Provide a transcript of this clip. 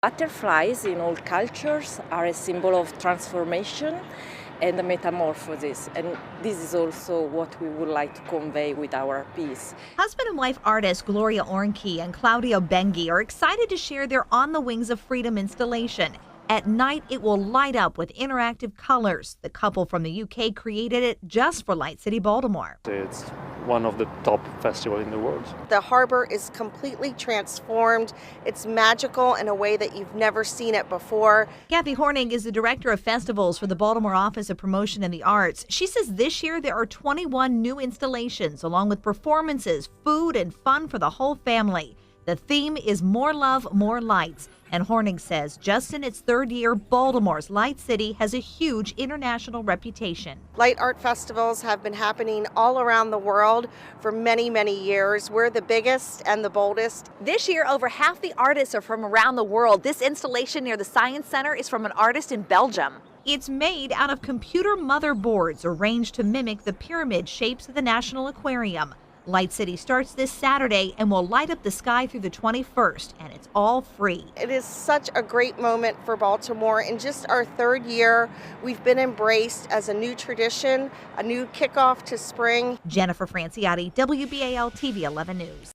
Butterflies in all cultures are a symbol of transformation and metamorphosis, and this is also what we would like to convey with our piece. Husband and wife artists Gloria Ornke and Claudio Bengi are excited to share their On the Wings of Freedom installation. At night, it will light up with interactive colors. The couple from the UK created it just for Light City, Baltimore. It's one of the top festivals in the world. The harbor is completely transformed. It's magical in a way that you've never seen it before. Kathy Horning is the director of festivals for the Baltimore Office of Promotion and the Arts. She says this year there are 21 new installations, along with performances, food, and fun for the whole family. The theme is More Love, More Lights. And Horning says just in its third year, Baltimore's Light City has a huge international reputation. Light art festivals have been happening all around the world for many, many years. We're the biggest and the boldest. This year, over half the artists are from around the world. This installation near the Science Center is from an artist in Belgium. It's made out of computer motherboards arranged to mimic the pyramid shapes of the National Aquarium. Light City starts this Saturday and will light up the sky through the 21st, and it's all free. It is such a great moment for Baltimore. In just our third year, we've been embraced as a new tradition, a new kickoff to spring. Jennifer Franciotti, WBAL TV 11 News.